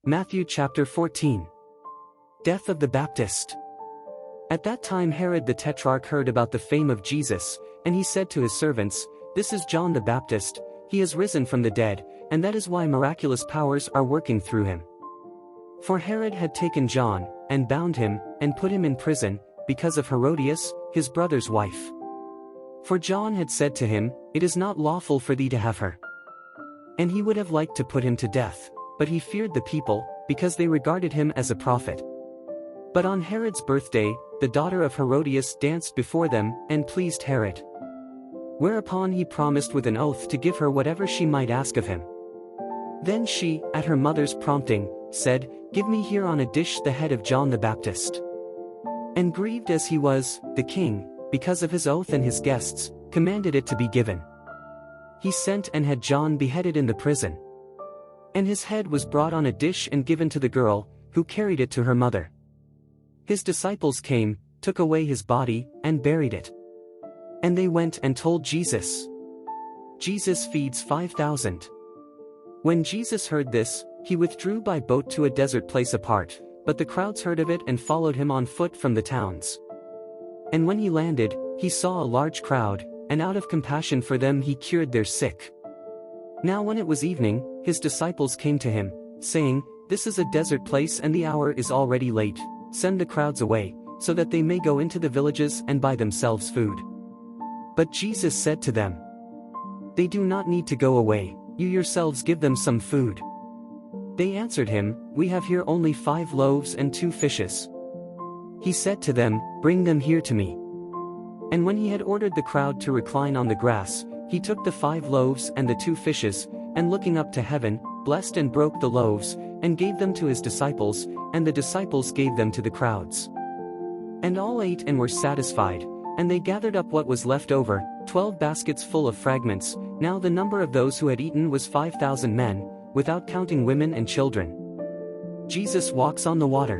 Matthew chapter 14. Death of the Baptist. At that time Herod the Tetrarch heard about the fame of Jesus, and he said to his servants, "This is John the Baptist, he has risen from the dead, and that is why miraculous powers are working through him." For Herod had taken John, and bound him, and put him in prison, because of Herodias, his brother's wife. For John had said to him, "It is not lawful for thee to have her." And he would have liked to put him to death, but he feared the people, because they regarded him as a prophet. But on Herod's birthday, the daughter of Herodias danced before them, and pleased Herod. Whereupon he promised with an oath to give her whatever she might ask of him. Then she, at her mother's prompting, said, "Give me here on a dish the head of John the Baptist." And grieved as he was, the king, because of his oath and his guests, commanded it to be given. He sent and had John beheaded in the prison. And his head was brought on a dish and given to the girl, who carried it to her mother. His disciples came, took away his body, and buried it. And they went and told Jesus. Jesus feeds 5,000. When Jesus heard this, he withdrew by boat to a desert place apart, but the crowds heard of it and followed him on foot from the towns. And when he landed, he saw a large crowd, and out of compassion for them he cured their sick. Now when it was evening, his disciples came to him, saying, "This is a desert place and the hour is already late. Send the crowds away, so that they may go into the villages and buy themselves food." But Jesus said to them, "They do not need to go away, you yourselves give them some food." They answered him, "We have here only 5 loaves and 2 fishes. He said to them, "Bring them here to me." And when he had ordered the crowd to recline on the grass, he took the 5 loaves and the 2 fishes, and looking up to heaven, blessed and broke the loaves, and gave them to his disciples, and the disciples gave them to the crowds. And all ate and were satisfied, and they gathered up what was left over, 12 baskets full of fragments. Now the number of those who had eaten was 5,000 men, without counting women and children. Jesus walks on the water.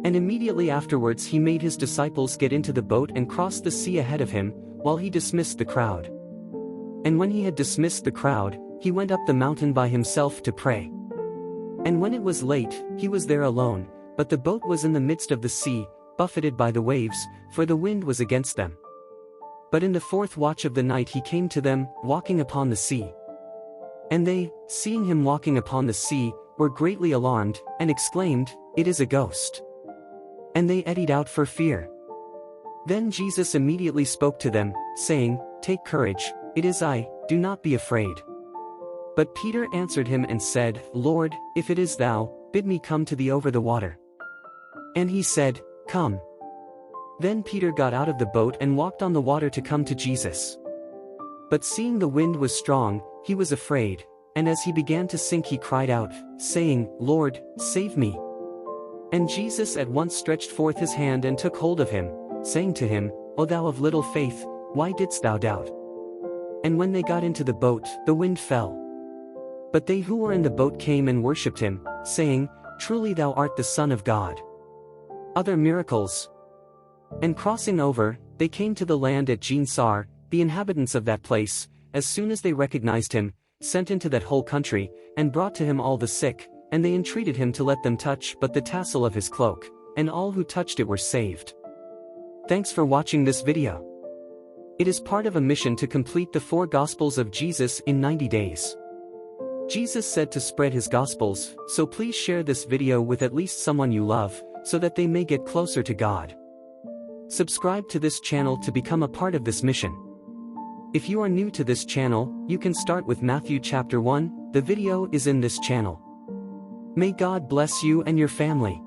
And immediately afterwards he made his disciples get into the boat and cross the sea ahead of him, while he dismissed the crowd. And when he had dismissed the crowd, he went up the mountain by himself to pray. And when it was late, he was there alone, but the boat was in the midst of the sea, buffeted by the waves, for the wind was against them. But in the 4th watch of the night he came to them, walking upon the sea. And they, seeing him walking upon the sea, were greatly alarmed, and exclaimed, "It is a ghost." And they eddied out for fear. Then Jesus immediately spoke to them, saying, "Take courage, it is I, do not be afraid." But Peter answered him and said, "Lord, if it is thou, bid me come to thee over the water." And he said, "Come." Then Peter got out of the boat and walked on the water to come to Jesus. But seeing the wind was strong, he was afraid, and as he began to sink he cried out, saying, "Lord, save me." And Jesus at once stretched forth his hand and took hold of him, saying to him, "O thou of little faith, why didst thou doubt?" And when they got into the boat, the wind fell. But they who were in the boat came and worshipped him, saying, "Truly thou art the Son of God." Other miracles. And crossing over, they came to the land at Gennesar. The inhabitants of that place, as soon as they recognized him, sent into that whole country, and brought to him all the sick, and they entreated him to let them touch but the tassel of his cloak, and all who touched it were saved. Thanks for watching this video. It is part of a mission to complete the 4 Gospels of Jesus in 90 days. Jesus said to spread his Gospels, so please share this video with at least someone you love, so that they may get closer to God. Subscribe to this channel to become a part of this mission. If you are new to this channel, you can start with Matthew chapter 1, the video is in this channel. May God bless you and your family.